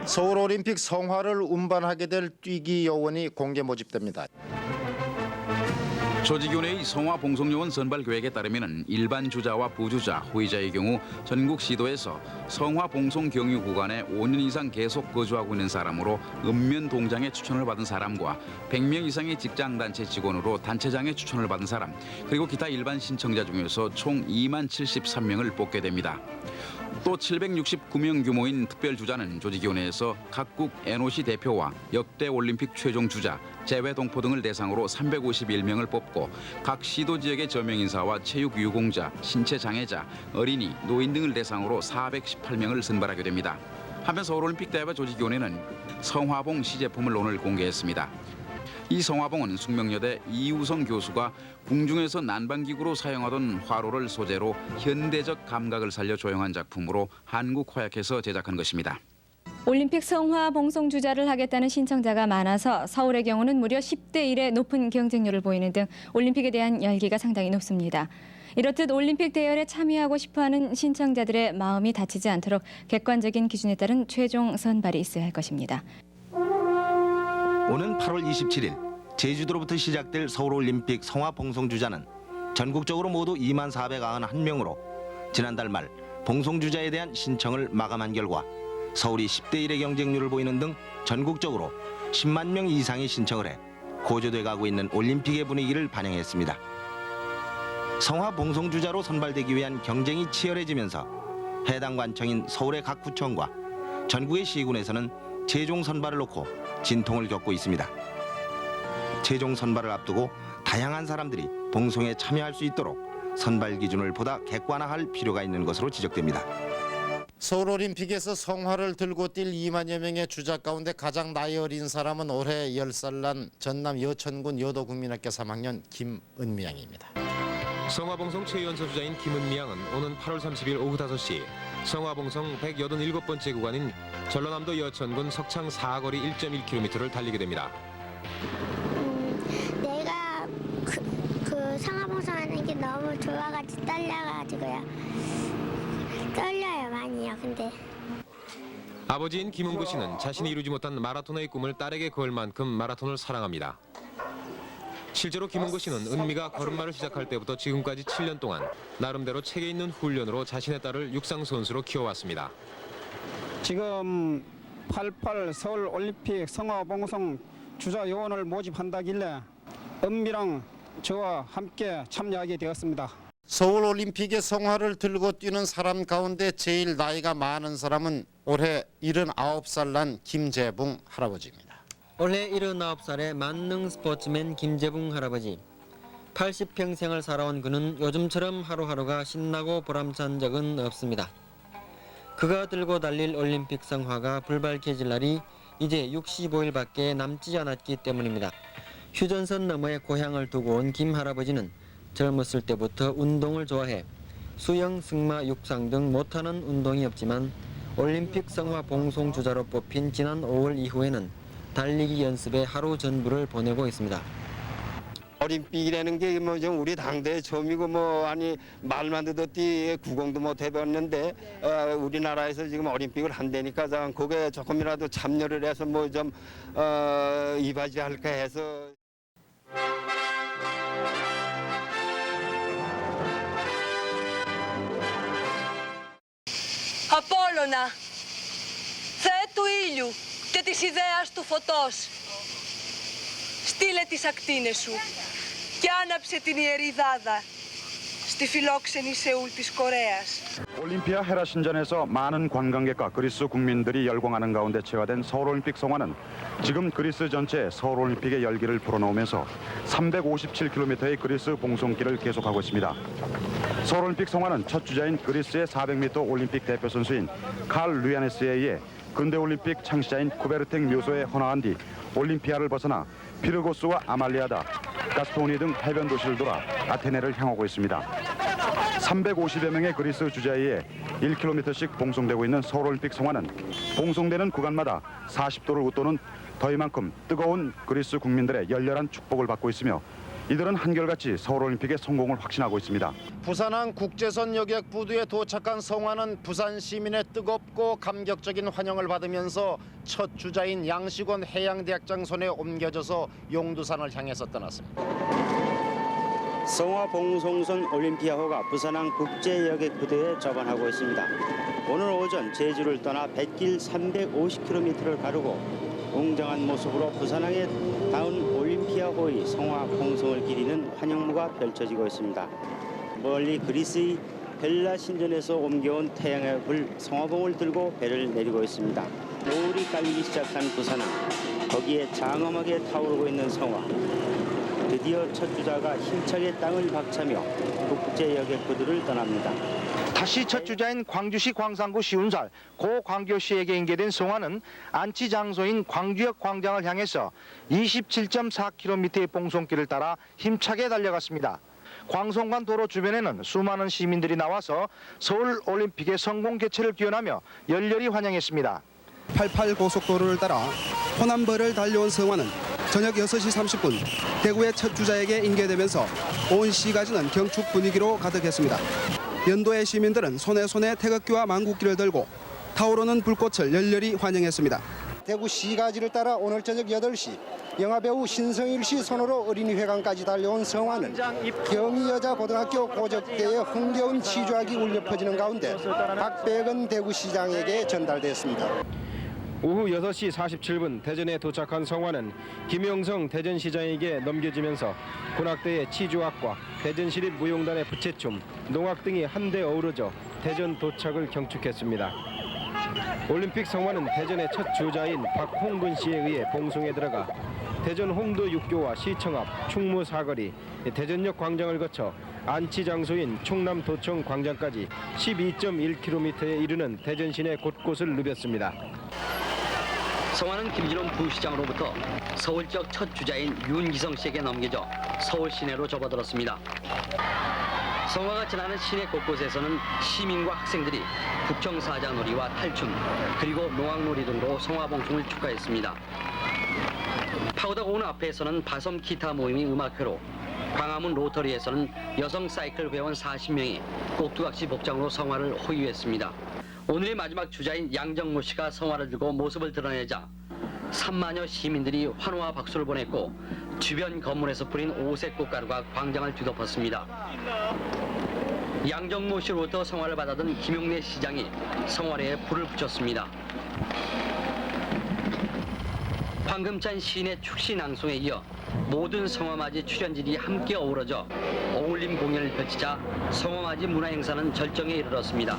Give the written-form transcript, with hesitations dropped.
서울올림픽 성화를 운반하게 될 뛰기 요원이 공개 모집됩니다. 조직위원회의 성화 봉송요원 선발 계획에 따르면 일반 주자와 부주자, 후이자의 경우 전국 시도에서 성화 봉송 경유 구간에 5년 이상 계속 거주하고 있는 사람으로 읍면 동장에 추천을 받은 사람과 100명 이상의 직장단체 직원으로 단체장에 추천을 받은 사람, 그리고 기타 일반 신청자 중에서 총 2만 73명을 뽑게 됩니다. 또 769명 규모인 특별주자는 조직위원회에서 각국 NOC 대표와 역대 올림픽 최종 주자, 재외 동포 등을 대상으로 351명을 뽑고 각 시도 지역의 저명인사와 체육 유공자, 신체 장애자, 어린이, 노인 등을 대상으로 418명을 선발하게 됩니다. 한편 서울올림픽 대회 조직위원회는 성화봉 시제품을 오늘 공개했습니다. 이 성화봉은 숙명여대 이우성 교수가 궁중에서 난방기구로 사용하던 화로를 소재로 현대적 감각을 살려 조형한 작품으로 한국화약에서 제작한 것입니다. 올림픽 성화 봉송 주자를 하겠다는 신청자가 많아서 서울의 경우는 무려 10대 1의 높은 경쟁률을 보이는 등 올림픽에 대한 열기가 상당히 높습니다. 이렇듯 올림픽 대열에 참여하고 싶어하는 신청자들의 마음이 다치지 않도록 객관적인 기준에 따른 최종 선발이 있어야 할 것입니다. 오는 8월 27일 제주도로부터 시작될 서울올림픽 성화 봉송주자는 전국적으로 모두 2만 491명으로 지난달 말 봉송주자에 대한 신청을 마감한 결과 서울이 10대 1의 경쟁률을 보이는 등 전국적으로 10만 명 이상이 신청을 해 고조돼 가고 있는 올림픽의 분위기를 반영했습니다. 성화 봉송주자로 선발되기 위한 경쟁이 치열해지면서 해당 관청인 서울의 각 구청과 전국의 시군에서는 최종 선발을 놓고 진통을 겪고 있습니다. 최종 선발을 앞두고 다양한 사람들이 봉송에 참여할 수 있도록 선발 기준을 보다 객관화할 필요가 있는 것으로 지적됩니다. 서울올림픽에서 성화를 들고 뛸 2만여 명의 주자 가운데 가장 나이 어린 사람은 올해 10살 난 전남 여천군 여도국민학교 3학년 김은미 양입니다. 성화봉송 최연소 주자인 김은미 양은 오는 8월 30일 오후 5시 성화봉송 187번째 구간인 전라남도 여천군 석창 사거리 1.1km를 달리게 됩니다. 내가 그 성화봉송 하는 게 너무 좋아가지고 떨려가지고요. 떨려요 많이요. 근데 아버지인 김은구 씨는 자신이 이루지 못한 마라토너의 꿈을 딸에게 걸 만큼 마라톤을 사랑합니다. 실제로 김은구 씨는 은미가 걸음마를 시작할 때부터 지금까지 7년 동안 나름대로 체계 있는 훈련으로 자신의 딸을 육상 선수로 키워왔습니다. 지금 88 서울 올림픽 성화봉송 주자 요원을 모집한다길래 은미랑 저와 함께 참여하게 되었습니다. 서울올림픽에 성화를 들고 뛰는 사람 가운데 제일 나이가 많은 사람은 올해 79살 난 김재붕 할아버지입니다. 올해 79살의 만능 스포츠맨 김재붕 할아버지. 80평생을 살아온 그는 요즘처럼 하루하루가 신나고 보람찬 적은 없습니다. 그가 들고 달릴 올림픽 성화가 불발켜질 날이 이제 65일밖에 남지 않았기 때문입니다. 휴전선 너머에 고향을 두고 온 김 할아버지는 젊었을 때부터 운동을 좋아해 수영, 승마, 육상 등 못하는 운동이 없지만 올림픽 성화 봉송 주자로 뽑힌 지난 5월 이후에는 달리기 연습에 하루 전부를 보내고 있습니다. 올림픽이라는 게 뭐 좀 우리 당대 처음이고 뭐 아니 말만 듣었지 구경도 못 해봤는데 우리나라에서 지금 올림픽을 한다니까 거기에 조금이라도 참여를 해서 뭐 좀 이바지할까 해서. Απόλλωνα, Θεέ του ήλιου και της ιδέας του φωτός, στείλε τις ακτίνες σου και άναψε την ιερή δάδα στη φιλόξενη Σεούλ της Κορέας. 올림피아 헤라 신전에서 많은 관광객과 그리스 국민들이 열광하는 가운데 체화된 서울올림픽 성화는 지금 그리스 전체에 서울올림픽의 열기를 불어넣으면서 357km의 그리스 봉송길을 계속하고 있습니다. 서울올림픽 성화는 첫 주자인 그리스의 400m 올림픽 대표 선수인 칼 루야네스에 의해 근대올림픽 창시자인 쿠베르탱 묘소에 헌화한 뒤 올림피아를 벗어나 피르고스와 아말리아다, 가스토니 등 해변 도시를 돌아 아테네를 향하고 있습니다. 350여 명의 그리스 주자에 의해 1km씩 봉송되고 있는 서울올림픽 성화는 봉송되는 구간마다 40도를 웃도는 더위만큼 뜨거운 그리스 국민들의 열렬한 축복을 받고 있으며 이들은 한결같이 서울올림픽의 성공을 확신하고 있습니다. 부산항 국제선 여객 부두에 도착한 성화는 부산 시민의 뜨겁고 감격적인 환영을 받으면서 첫 주자인 양식원 해양대학장 손에 옮겨져서 용두산을 향해서 떠났습니다. 성화 봉송선 올림피아호가 부산항 국제여객 부두에 접안하고 있습니다. 오늘 오전 제주를 떠나 뱃길 350km를 가르고 웅장한 모습으로 부산항에 닿은 올림피아호의 성화 봉송을 기리는 환영무가 펼쳐지고 있습니다. 멀리 그리스의 벨라 신전에서 옮겨온 태양의 불 성화봉을 들고 배를 내리고 있습니다. 노을이 깔리기 시작한 부산항, 거기에 장엄하게 타오르고 있는 성화. 드디어 첫 주자가 힘차게 땅을 박차며 국제여객 부두를 떠납니다. 다시 첫 주자인 광주시 광산구 시운살 고 광교시에게 인계된 성화는 안치 장소인 광주역 광장을 향해서 27.4km의 봉송길을 따라 힘차게 달려갔습니다. 광송관 도로 주변에는 수많은 시민들이 나와서 서울 올림픽의 성공 개최를 기원하며 열렬히 환영했습니다. 88 고속도로를 따라 호남벌을 달려온 성화는 저녁 6시 30분 대구의 첫 주자에게 인계되면서 온 시가지는 경축 분위기로 가득했습니다. 연도의 시민들은 손에 태극기와 망국기를 들고 타오르는 불꽃을 열렬히 환영했습니다. 대구 시가지를 따라 오늘 저녁 8시 영화배우 신성일 씨 손으로 어린이회관까지 달려온 성화는 경희여자고등학교 고적대의 흥겨운 치주악이 울려 퍼지는 가운데 박백은 대구시장에게 전달됐습니다. 오후 6시 47분 대전에 도착한 성화는 김영성 대전시장에게 넘겨지면서 군악대의 치주악과 대전시립무용단의 부채춤, 농악 등이 한데 어우러져 대전 도착을 경축했습니다. 올림픽 성화는 대전의 첫 주자인 박홍근 씨에 의해 봉송에 들어가 대전 홍도 육교와 시청 앞 충무 사거리, 대전역 광장을 거쳐 안치 장소인 충남도청 광장까지 12.1km에 이르는 대전 시내 곳곳을 누볐습니다. 성화는 김진원 부시장으로부터 서울 지역 첫 주자인 윤기성 씨에게 넘겨져 서울 시내로 접어들었습니다. 성화가 지나는 시내 곳곳에서는 시민과 학생들이 국정사자놀이와 탈춤 그리고 농악놀이 등으로 성화봉송을 축하했습니다. 파우더고운 앞에서는 바섬 기타 모임이 음악회로, 광화문 로터리에서는 여성 사이클 회원 40명이 꼭두각시 복장으로 성화를 호위했습니다. 오늘의 마지막 주자인 양정모 씨가 성화를 들고 모습을 드러내자 3만여 시민들이 환호와 박수를 보냈고 주변 건물에서 뿌린 오색 꽃가루가 광장을 뒤덮었습니다. 양정모 씨로부터 성화를 받아든 김용래 시장이 성화례에 불을 붙였습니다. 황금찬 시인의 축시 낭송에 이어 모든 성화맞이 출연진이 함께 어우러져 어울림 공연을 펼치자 성화맞이 문화행사는 절정에 이르렀습니다.